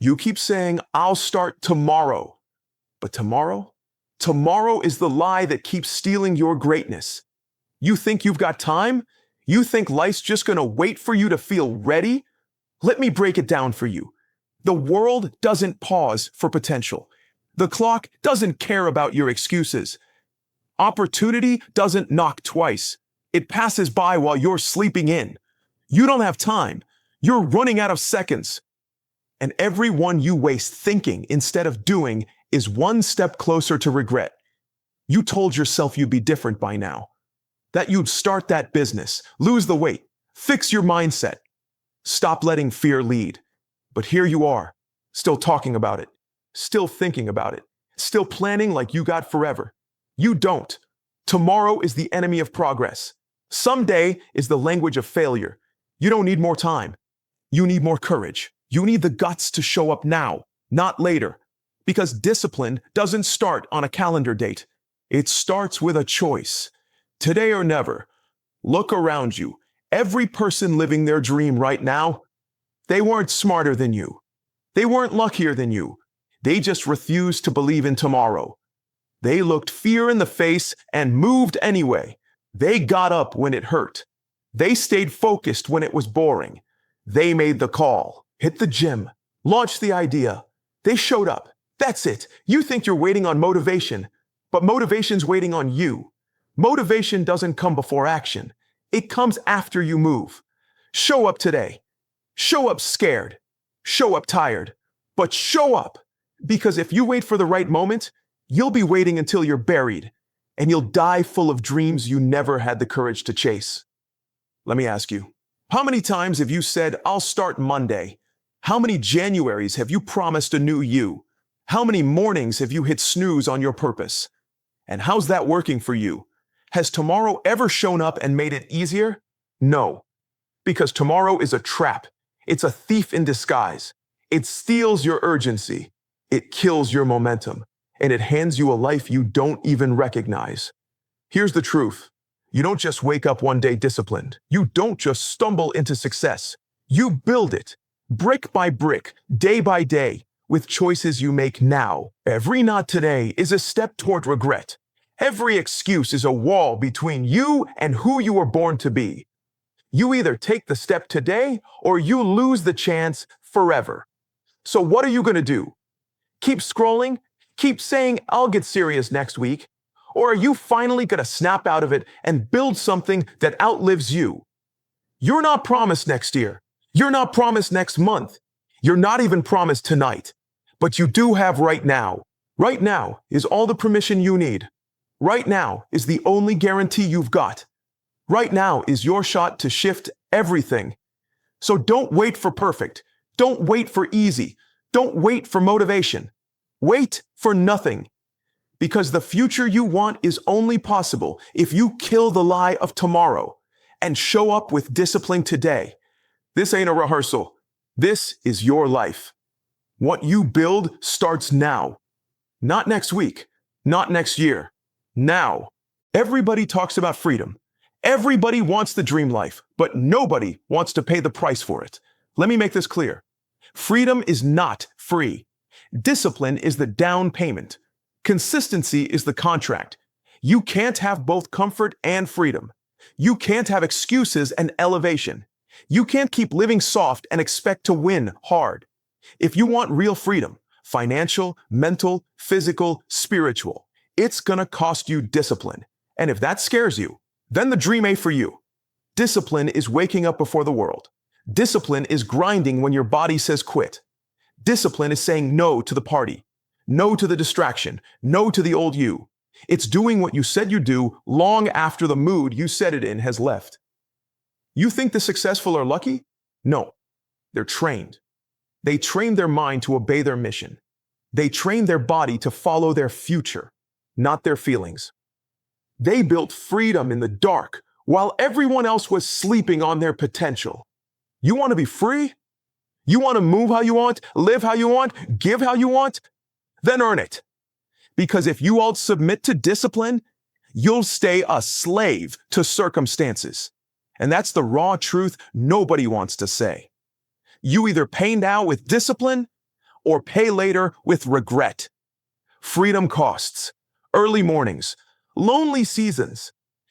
You keep saying, I'll start tomorrow. But tomorrow? Tomorrow is the lie that keeps stealing your greatness. You think you've got time? You think life's just gonna wait for you to feel ready? Let me break it down for you. The world doesn't pause for potential. The clock doesn't care about your excuses. Opportunity doesn't knock twice. It passes by while you're sleeping in. You don't have time. You're running out of seconds. And every one you waste thinking instead of doing is one step closer to regret. You told yourself you'd be different by now. That you'd start that business, lose the weight, fix your mindset. Stop letting fear lead. But here you are, still talking about it, still thinking about it, still planning like you got forever. You don't. Tomorrow is the enemy of progress. Someday is the language of failure. You don't need more time. You need more courage. You need the guts to show up now, not later. Because discipline doesn't start on a calendar date. It starts with a choice. Today or never. Look around you. Every person living their dream right now, they weren't smarter than you. They weren't luckier than you. They just refused to believe in tomorrow. They looked fear in the face and moved anyway. They got up when it hurt. They stayed focused when it was boring. They made the call, hit the gym, launched the idea. They showed up. That's it. You think you're waiting on motivation, but motivation's waiting on you. Motivation doesn't come before action. It comes after you move. Show up today. Show up scared. Show up tired. But show up, because if you wait for the right moment, you'll be waiting until you're buried, and you'll die full of dreams you never had the courage to chase. Let me ask you, how many times have you said, I'll start Monday? How many Januaries have you promised a new you? How many mornings have you hit snooze on your purpose? And how's that working for you? Has tomorrow ever shown up and made it easier? No, because tomorrow is a trap. It's a thief in disguise. It steals your urgency. It kills your momentum. And it hands you a life you don't even recognize. Here's the truth. You don't just wake up one day disciplined. You don't just stumble into success. You build it, brick by brick, day by day, with choices you make now. Every not today is a step toward regret. Every excuse is a wall between you and who you were born to be. You either take the step today or you lose the chance forever. So what are you going to do? Keep scrolling? Keep saying, I'll get serious next week? Or are you finally going to snap out of it and build something that outlives you? You're not promised next year. You're not promised next month. You're not even promised tonight. But you do have right now. Right now is all the permission you need. Right now is the only guarantee you've got. Right now is your shot to shift everything. So don't wait for perfect. Don't wait for easy. Don't wait for motivation. Wait for nothing. Because the future you want is only possible if you kill the lie of tomorrow and show up with discipline today. This ain't a rehearsal. This is your life. What you build starts now. Not next week. Not next year. Now. Everybody talks about freedom. Everybody wants the dream life, but nobody wants to pay the price for it. Let me make this clear. Freedom is not free. Discipline is the down payment. Consistency is the contract. You can't have both comfort and freedom. You can't have excuses and elevation. You can't keep living soft and expect to win hard. If you want real freedom, financial, mental, physical, spiritual, it's gonna cost you discipline. And if that scares you, then the dream ain't for you. Discipline is waking up before the world. Discipline is grinding when your body says quit. Discipline is saying no to the party, no to the distraction, no to the old you. It's doing what you said you'd do long after the mood you said it in has left. You think the successful are lucky? No, they're trained. They train their mind to obey their mission. They train their body to follow their future, not their feelings. They built freedom in the dark while everyone else was sleeping on their potential. You want to be free? You want to move how you want, live how you want, give how you want? Then earn it. Because if you all submit to discipline, you'll stay a slave to circumstances. And that's the raw truth nobody wants to say. You either pay now with discipline, or pay later with regret. Freedom costs, early mornings, lonely seasons,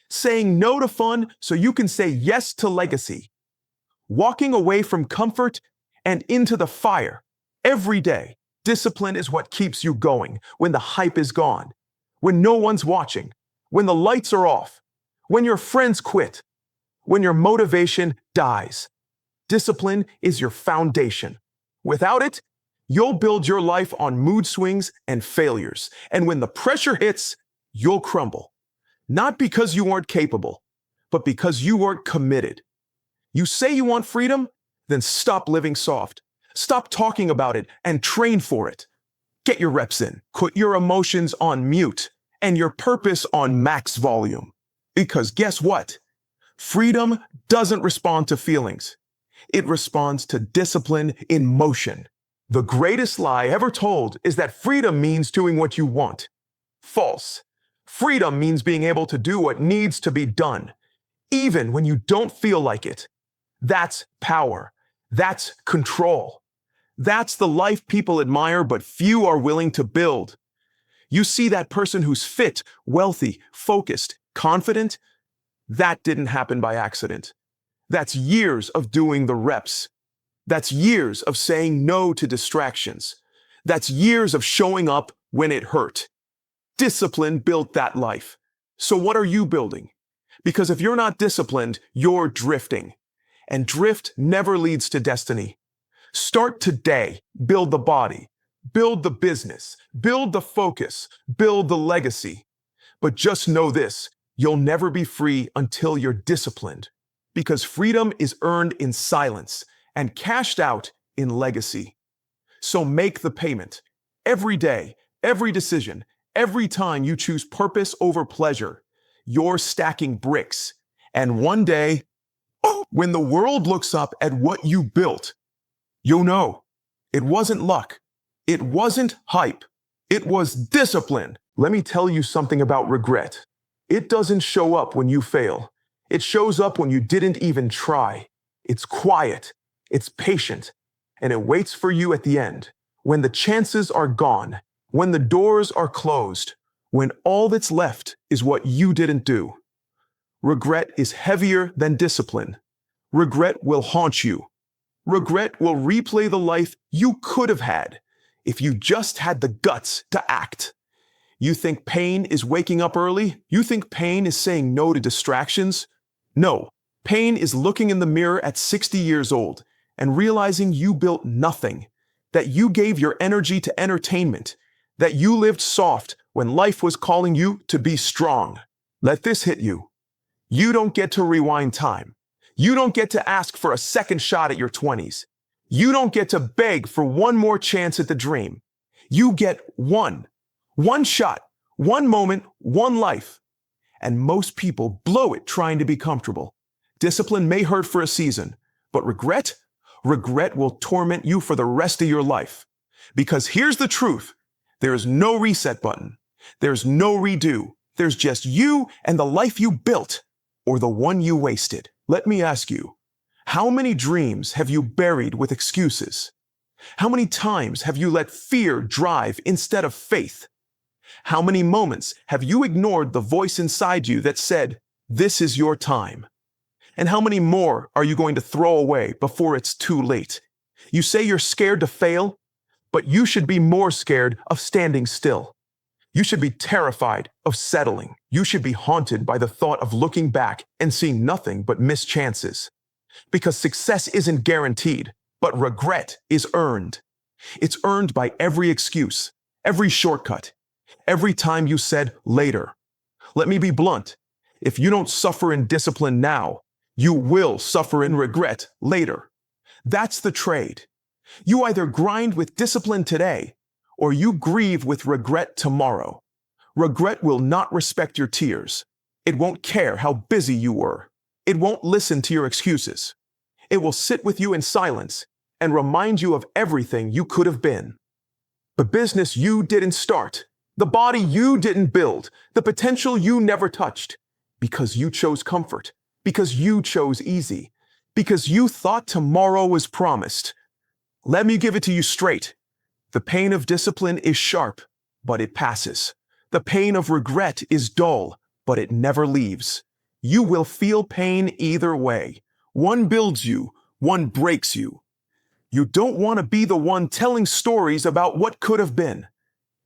saying no to fun so you can say yes to legacy, walking away from comfort and into the fire every day. Discipline is what keeps you going when the hype is gone, when no one's watching, when the lights are off, when your friends quit, when your motivation dies. Discipline is your foundation. Without it, you'll build your life on mood swings and failures. And when the pressure hits, you'll crumble. Not because you weren't capable, but because you weren't committed. You say you want freedom? Then stop living soft. Stop talking about it and train for it. Get your reps in. Put your emotions on mute and your purpose on max volume. Because guess what? Freedom doesn't respond to feelings. It responds to discipline in motion. The greatest lie ever told is that freedom means doing what you want. False. Freedom means being able to do what needs to be done, even when you don't feel like it. That's power. That's control. That's the life people admire but few are willing to build. You see that person who's fit, wealthy, focused, confident? That didn't happen by accident. That's years of doing the reps. That's years of saying no to distractions. That's years of showing up when it hurt. Discipline built that life. So what are you building? Because if you're not disciplined, you're drifting. And drift never leads to destiny. Start today. Build the body. Build the business. Build the focus. Build the legacy. But just know this, you'll never be free until you're disciplined. Because freedom is earned in silence and cashed out in legacy. So make the payment. Every day, every decision, every time you choose purpose over pleasure, you're stacking bricks. And one day, when the world looks up at what you built, you'll know it wasn't luck. It wasn't hype. It was discipline. Let me tell you something about regret. It doesn't show up when you fail. It shows up when you didn't even try. It's quiet. It's patient. And it waits for you at the end, when the chances are gone, when the doors are closed, when all that's left is what you didn't do. Regret is heavier than discipline. Regret will haunt you. Regret will replay the life you could have had if you just had the guts to act. You think pain is waking up early? You think pain is saying no to distractions? No, pain is looking in the mirror at 60 years old and realizing you built nothing, that you gave your energy to entertainment, that you lived soft when life was calling you to be strong. Let this hit you. You don't get to rewind time. You don't get to ask for a second shot at your 20s. You don't get to beg for one more chance at the dream. You get one shot, one moment, one life. And most people blow it trying to be comfortable. Discipline may hurt for a season, but regret will torment you for the rest of your life. Because here's the truth. There's no reset button. There's no redo. There's just you and the life you built, or the one you wasted. Let me ask you, how many dreams have you buried with excuses? How many times have you let fear drive instead of faith? How many moments have you ignored the voice inside you that said, "This is your time"? And how many more are you going to throw away before it's too late? You say you're scared to fail, but you should be more scared of standing still. You should be terrified of settling. You should be haunted by the thought of looking back and seeing nothing but missed chances. Because success isn't guaranteed, but regret is earned. It's earned by every excuse, every shortcut, every time you said later. Let me be blunt. If you don't suffer in discipline now, you will suffer in regret later. That's the trade. You either grind with discipline today, or you grieve with regret tomorrow. Regret will not respect your tears. It won't care how busy you were. It won't listen to your excuses. It will sit with you in silence and remind you of everything you could have been. The business you didn't start, the body you didn't build, the potential you never touched, because you chose comfort, because you chose easy, because you thought tomorrow was promised. Let me give it to you straight. The pain of discipline is sharp, but it passes. The pain of regret is dull, but it never leaves. You will feel pain either way. One builds you, one breaks you. You don't want to be the one telling stories about what could have been.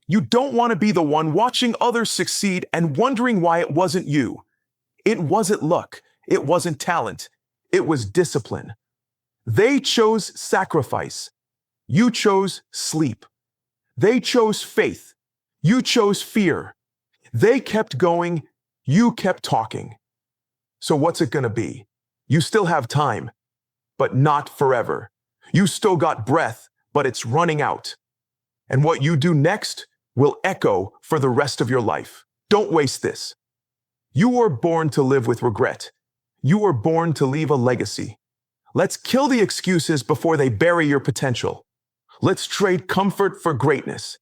You don't want to be the one watching others succeed and wondering why it wasn't you. It wasn't luck. It wasn't talent. It was discipline. They chose sacrifice. You chose sleep. They chose faith. You chose fear. They kept going. You kept talking. So what's it going to be? You still have time, but not forever. You still got breath, but it's running out. And what you do next will echo for the rest of your life. Don't waste this. You were born to live with regret. You were born to leave a legacy. Let's kill the excuses before they bury your potential. Let's trade comfort for greatness.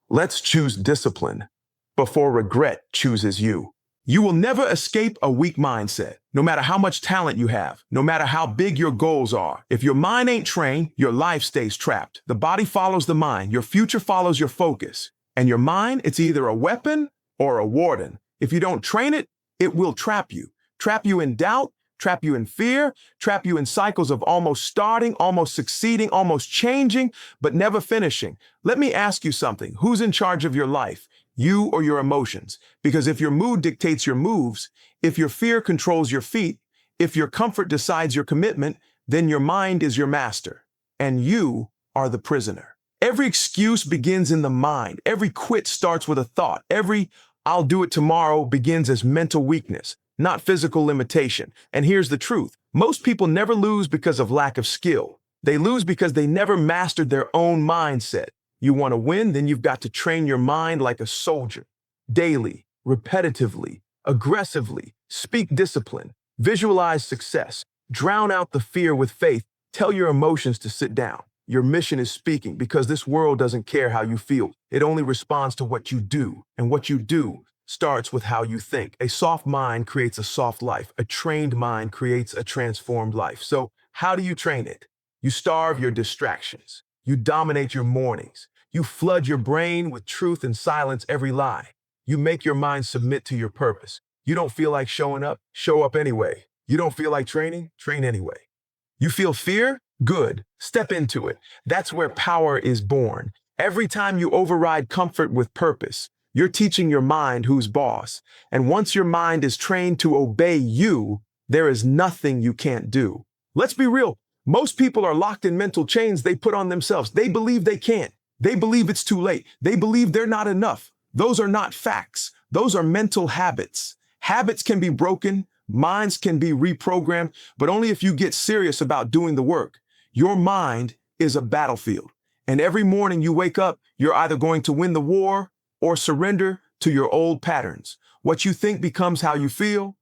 Let's choose discipline before regret chooses you. You will never escape a weak mindset, no matter how much talent you have, no matter how big your goals are. If your mind ain't trained, your life stays trapped. The body follows the mind. Your future follows your focus. And your mind, it's either a weapon or a warden. If you don't train it, it will trap you. Trap you in doubt, trap you in fear, trap you in cycles of almost starting, almost succeeding, almost changing, but never finishing. Let me ask you something. Who's in charge of your life? You or your emotions? Because if your mood dictates your moves, if your fear controls your feet, if your comfort decides your commitment, then your mind is your master, and you are the prisoner. Every excuse begins in the mind. Every quit starts with a thought. Every "I'll do it tomorrow" begins as mental weakness, not physical limitation. And here's the truth. Most people never lose because of lack of skill. They lose because they never mastered their own mindset. You want to win, then you've got to train your mind like a soldier. Daily, repetitively, aggressively, speak discipline, visualize success, drown out the fear with faith, tell your emotions to sit down. Your mission is speaking because this world doesn't care how you feel. It only responds to what you do, and what you do starts with how you think. A soft mind creates a soft life. A trained mind creates a transformed life. So how do you train it? You starve your distractions. You dominate your mornings. You flood your brain with truth and silence every lie. You make your mind submit to your purpose. You don't feel like showing up? Show up anyway. You don't feel like training? Train anyway. You feel fear? Good. Step into it. That's where power is born. Every time you override comfort with purpose, you're teaching your mind who's boss. And once your mind is trained to obey you, there is nothing you can't do. Let's be real. Most people are locked in mental chains they put on themselves. They believe they can't. They believe it's too late. They believe they're not enough. Those are not facts. Those are mental habits. Habits can be broken. Minds can be reprogrammed, but only if you get serious about doing the work. Your mind is a battlefield. And every morning you wake up, you're either going to win the war or surrender to your old patterns. What you think becomes how you feel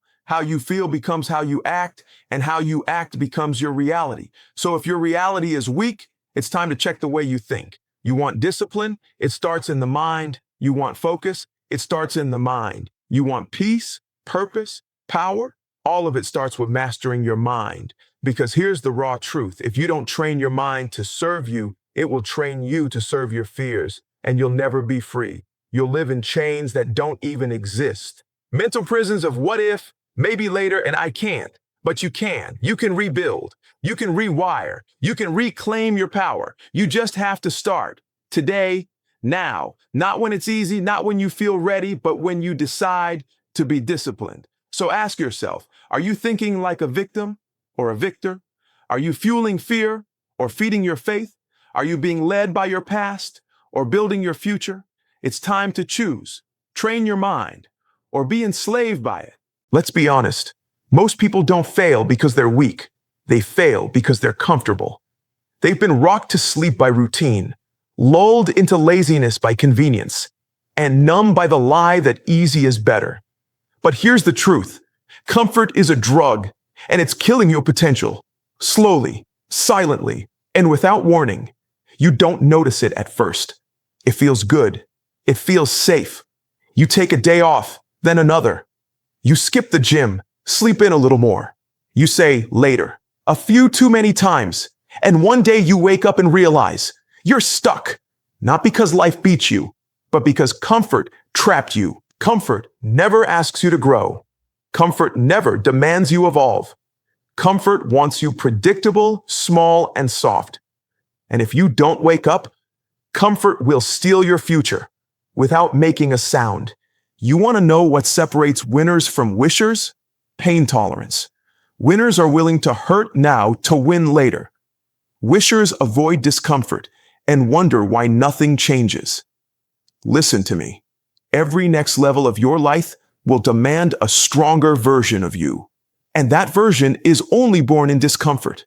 becomes how you act, and how you act becomes your reality. So if your reality is weak, it's time to check the way you think. You want discipline? It starts in the mind. You want focus? It starts in the mind. You want peace, purpose, power? All of it starts with mastering your mind. Because here's the raw truth. If you don't train your mind to serve you, it will train you to serve your fears, and you'll never be free. You'll live in chains that don't even exist. Mental prisons of what if, maybe later, and I can't. But you can. You can rebuild. You can rewire. You can reclaim your power. You just have to start. Today, now. Not when it's easy, not when you feel ready, but when you decide to be disciplined. So ask yourself, are you thinking like a victim or a victor? Are you fueling fear or feeding your faith? Are you being led by your past or building your future? It's time to choose. Train your mind or be enslaved by it. Let's be honest. Most people don't fail because they're weak. They fail because they're comfortable. They've been rocked to sleep by routine, lulled into laziness by convenience, and numbed by the lie that easy is better. But here's the truth. Comfort is a drug, and it's killing your potential. Slowly, silently, and without warning. You don't notice it at first. It feels good. It feels safe. You take a day off, then another. You skip the gym, sleep in a little more. You say later, a few too many times, and one day you wake up and realize you're stuck. Not because life beats you, but because comfort trapped you. Comfort never asks you to grow. Comfort never demands you evolve. Comfort wants you predictable, small, and soft. And if you don't wake up, comfort will steal your future without making a sound. You want to know what separates winners from wishers? Pain tolerance. Winners are willing to hurt now to win later. Wishers avoid discomfort and wonder why nothing changes. Listen to me. Every next level of your life will demand a stronger version of you. And that version is only born in discomfort.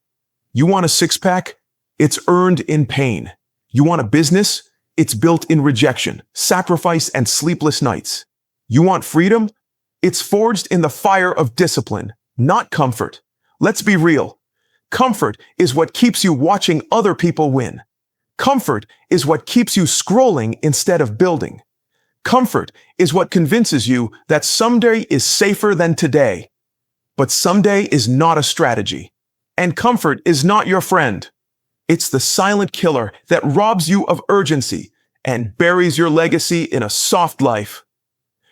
You want a six-pack? It's earned in pain. You want a business? It's built in rejection, sacrifice, and sleepless nights. You want freedom? It's forged in the fire of discipline, not comfort. Let's be real. Comfort is what keeps you watching other people win. Comfort is what keeps you scrolling instead of building. Comfort is what convinces you that someday is safer than today. But someday is not a strategy. And comfort is not your friend. It's the silent killer that robs you of urgency and buries your legacy in a soft life.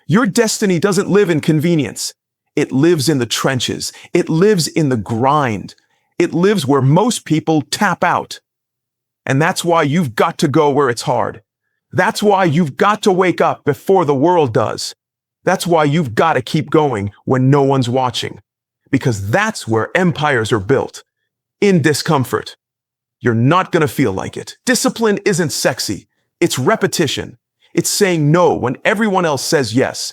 Your destiny doesn't live in convenience. It lives in the trenches. It lives in the grind. It lives where most people tap out. And that's why you've got to go where it's hard. That's why you've got to wake up before the world does. That's why you've got to keep going when no one's watching. Because that's where empires are built. In discomfort. You're not going to feel like it. Discipline isn't sexy. It's repetition. It's saying no when everyone else says yes.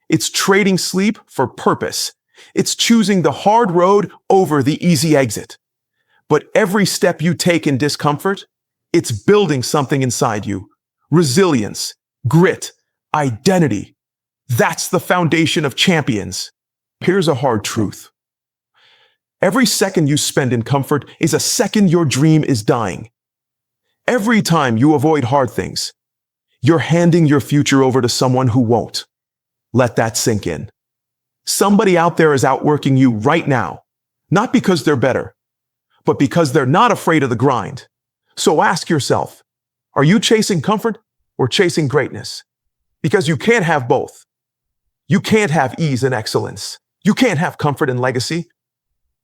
It's trading sleep for purpose. It's choosing the hard road over the easy exit. But every step you take in discomfort, it's building something inside you. Resilience, grit, identity. That's the foundation of champions. Here's a hard truth. Every second you spend in comfort is a second your dream is dying. Every time you avoid hard things, you're handing your future over to someone who won't. Let that sink in. Somebody out there is outworking you right now, not because they're better, but because they're not afraid of the grind. So ask yourself, are you chasing comfort or chasing greatness? Because you can't have both. You can't have ease and excellence. You can't have comfort and legacy.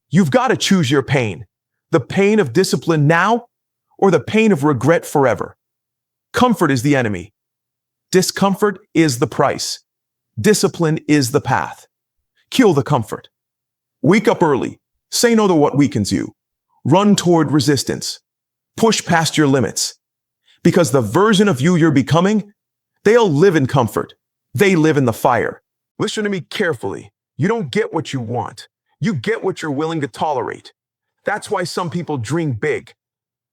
You've got to choose your pain, the pain of discipline now or the pain of regret forever. Comfort is the enemy. Discomfort is the price. Discipline is the path. Kill the comfort. Wake up early. Say no to what weakens you. Run toward resistance. Push past your limits. Because the version of you you're becoming, they'll live in comfort. They live in the fire. Listen to me carefully. You don't get what you want. You get what you're willing to tolerate. That's why some people dream big,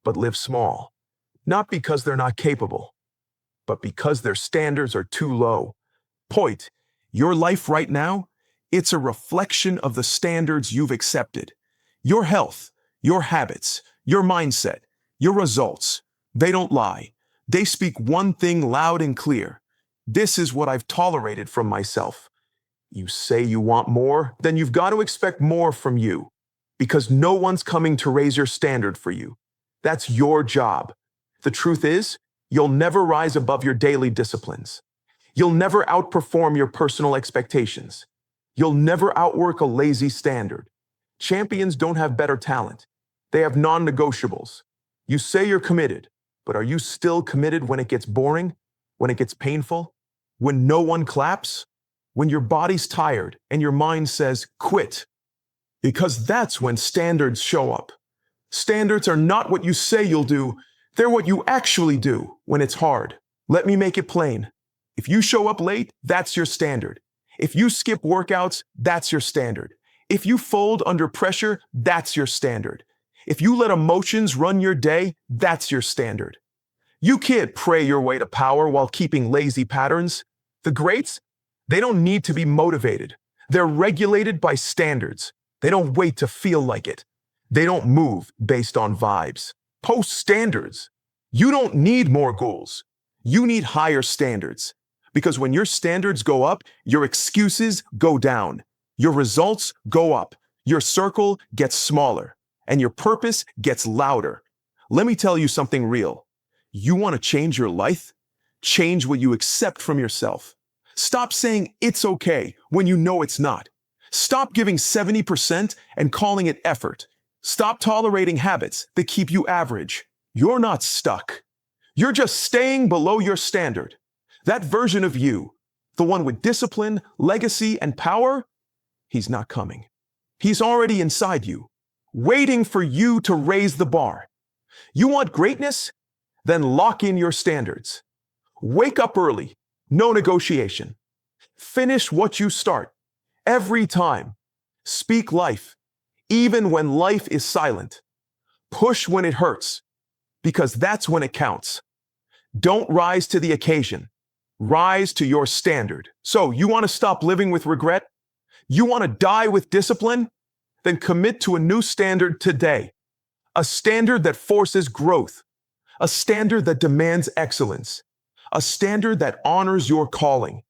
but live small. Not because they're not capable, but because their standards are too low. Point, your life right now, it's a reflection of the standards you've accepted. Your health, your habits, your mindset, your results, they don't lie. They speak one thing loud and clear. This is what I've tolerated from myself. You say you want more, then you've got to expect more from you. Because no one's coming to raise your standard for you. That's your job. The truth is, you'll never rise above your daily disciplines. You'll never outperform your personal expectations. You'll never outwork a lazy standard. Champions don't have better talent. They have non-negotiables. You say you're committed, but are you still committed when it gets boring? When it gets painful? When no one claps? When your body's tired and your mind says, quit? Because that's when standards show up. Standards are not what you say you'll do. They're what you actually do when it's hard. Let me make it plain. If you show up late, that's your standard. If you skip workouts, that's your standard. If you fold under pressure, that's your standard. If you let emotions run your day, that's your standard. You can't pray your way to power while keeping lazy patterns. The greats, they don't need to be motivated. They're regulated by standards. They don't wait to feel like it. They don't move based on vibes. Post standards. You don't need more goals. You need higher standards. Because when your standards go up, your excuses go down. Your results go up. Your circle gets smaller. And your purpose gets louder. Let me tell you something real. You want to change your life? Change what you accept from yourself. Stop saying it's okay when you know it's not. Stop giving 70% and calling it effort. Stop tolerating habits that keep you average. You're not stuck. You're just staying below your standard. That version of you, the one with discipline, legacy, and power, he's not coming. He's already inside you, waiting for you to raise the bar. You want greatness? Then lock in your standards. Wake up early, no negotiation. Finish what you start, every time. Speak life, even when life is silent. Push when it hurts, because that's when it counts. Don't rise to the occasion. Rise to your standard. So, you want to stop living with regret? You want to die with discipline? Then commit to a new standard today. A standard that forces growth. A standard that demands excellence. A standard that honors your calling.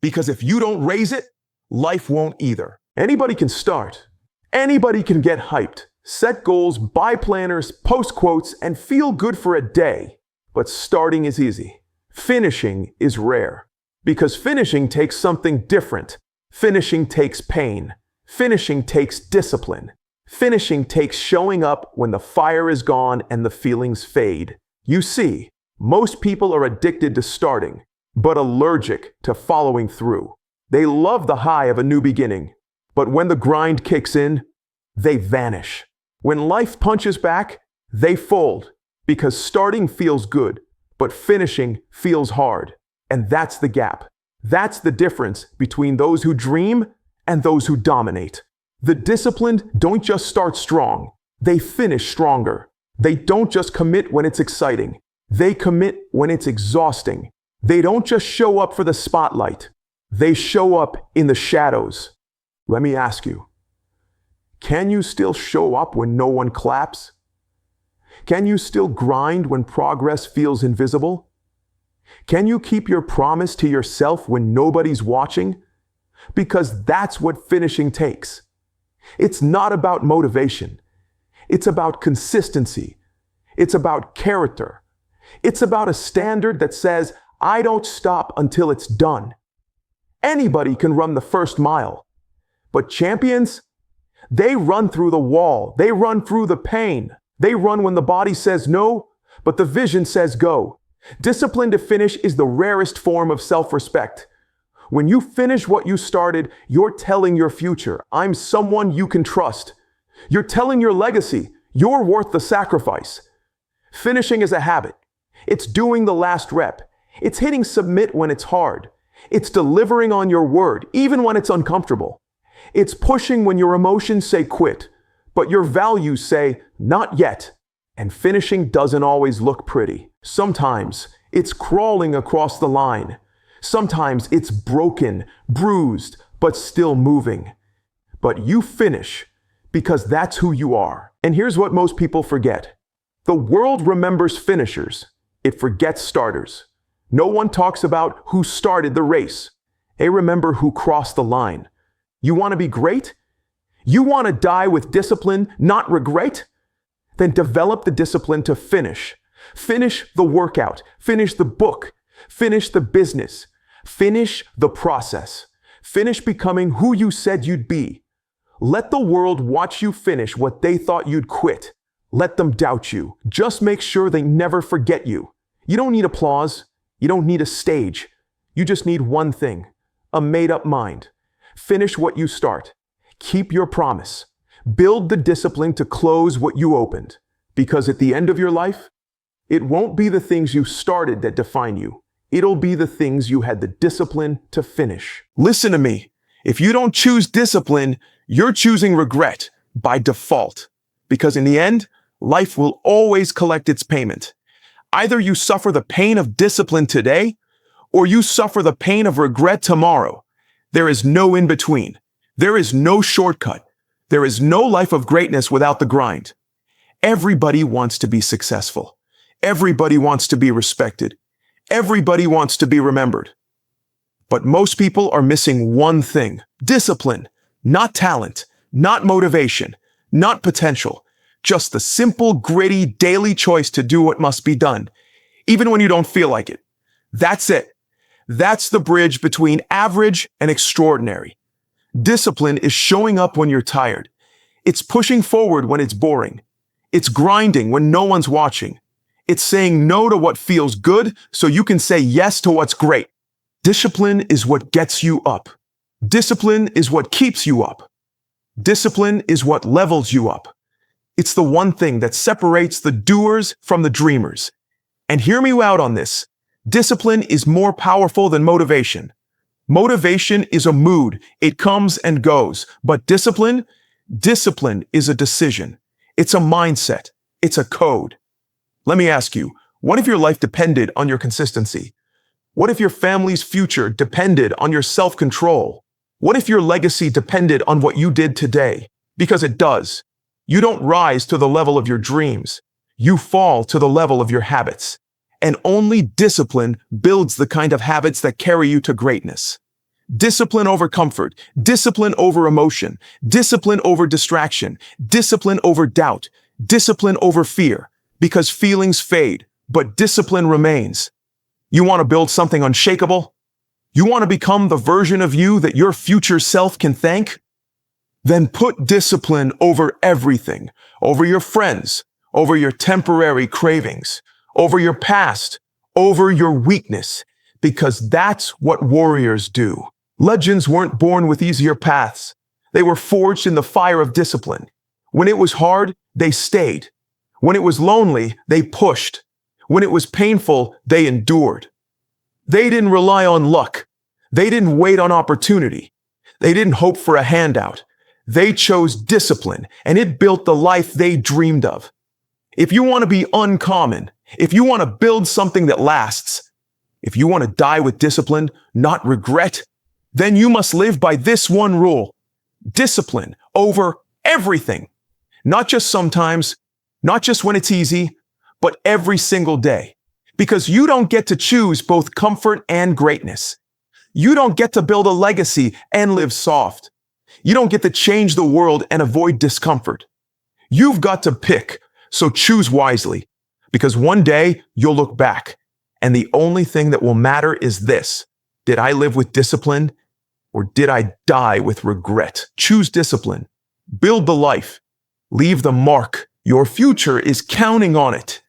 Because if you don't raise it, life won't either. Anybody can start. Anybody can get hyped, set goals, buy planners, post quotes, and feel good for a day. But starting is easy. Finishing is rare. Because finishing takes something different. Finishing takes pain. Finishing takes discipline. Finishing takes showing up when the fire is gone and the feelings fade. You see, most people are addicted to starting, but allergic to following through. They love the high of a new beginning, but when the grind kicks in, they vanish. When life punches back, they fold, because starting feels good, but finishing feels hard. And that's the gap. That's the difference between those who dream and those who dominate. The disciplined don't just start strong, they finish stronger. They don't just commit when it's exciting, they commit when it's exhausting. They don't just show up for the spotlight, they show up in the shadows. Let me ask you, can you still show up when no one claps? Can you still grind when progress feels invisible? Can you keep your promise to yourself when nobody's watching? Because that's what finishing takes. It's not about motivation. It's about consistency. It's about character. It's about a standard that says, I don't stop until it's done. Anybody can run the first mile. But champions, they run through the wall. They run through the pain. They run when the body says no, but the vision says go. Discipline to finish is the rarest form of self-respect. When you finish what you started, you're telling your future, I'm someone you can trust. You're telling your legacy, you're worth the sacrifice. Finishing is a habit. It's doing the last rep. It's hitting submit when it's hard. It's delivering on your word, even when it's uncomfortable. It's pushing when your emotions say quit, but your values say not yet. And finishing doesn't always look pretty. Sometimes it's crawling across the line. Sometimes it's broken, bruised, but still moving. But you finish because that's who you are. And here's what most people forget. The world remembers finishers. It forgets starters. No one talks about who started the race. They remember who crossed the line. You want to be great? You want to die with discipline, not regret? Then develop the discipline to finish. Finish the workout. Finish the book. Finish the business. Finish the process. Finish becoming who you said you'd be. Let the world watch you finish what they thought you'd quit. Let them doubt you. Just make sure they never forget you. You don't need applause. You don't need a stage. You just need one thing, a made-up mind. Finish what you start. Keep your promise. Build the discipline to close what you opened. Because at the end of your life, it won't be the things you started that define you. It'll be the things you had the discipline to finish. Listen to me. If you don't choose discipline, you're choosing regret by default. Because in the end, life will always collect its payment. Either you suffer the pain of discipline today, or you suffer the pain of regret tomorrow. There is no in between. There is no shortcut. There is no life of greatness without the grind. Everybody wants to be successful. Everybody wants to be respected. Everybody wants to be remembered. But most people are missing one thing: discipline, not talent, not motivation, not potential, just the simple, gritty, daily choice to do what must be done, even when you don't feel like it. That's it. That's the bridge between average and extraordinary. Discipline is showing up when you're tired. It's pushing forward when it's boring. It's grinding when no one's watching. It's saying no to what feels good so you can say yes to what's great. Discipline is what gets you up. Discipline is what keeps you up. Discipline is what levels you up. It's the one thing that separates the doers from the dreamers. And hear me out on this. Discipline is more powerful than motivation. Motivation is a mood. It comes and goes. But discipline is a decision. It's a mindset. It's a code. Let me ask you, what if your life depended on your consistency? What if your family's future depended on your self-control? What if your legacy depended on what you did today? Because it does. You don't rise to the level of your dreams. You fall to the level of your habits. And only discipline builds the kind of habits that carry you to greatness. Discipline over comfort, discipline over emotion, discipline over distraction, discipline over doubt, discipline over fear. Because feelings fade, but discipline remains. You want to build something unshakable? You want to become the version of you that your future self can thank? Then put discipline over everything, over your friends, over your temporary cravings, over your past, over your weakness, because that's what warriors do. Legends weren't born with easier paths. They were forged in the fire of discipline. When it was hard, they stayed. When it was lonely, they pushed. When it was painful, they endured. They didn't rely on luck. They didn't wait on opportunity. They didn't hope for a handout. They chose discipline, and it built the life they dreamed of. If you want to be uncommon, if you want to build something that lasts, if you want to die with discipline, not regret, then you must live by this one rule. Discipline over everything. Not just sometimes, not just when it's easy, but every single day. Because you don't get to choose both comfort and greatness. You don't get to build a legacy and live soft. You don't get to change the world and avoid discomfort. You've got to pick, so choose wisely. Because one day you'll look back, and the only thing that will matter is this. Did I live with discipline, or did I die with regret? Choose discipline. Build the life. Leave the mark. Your future is counting on it.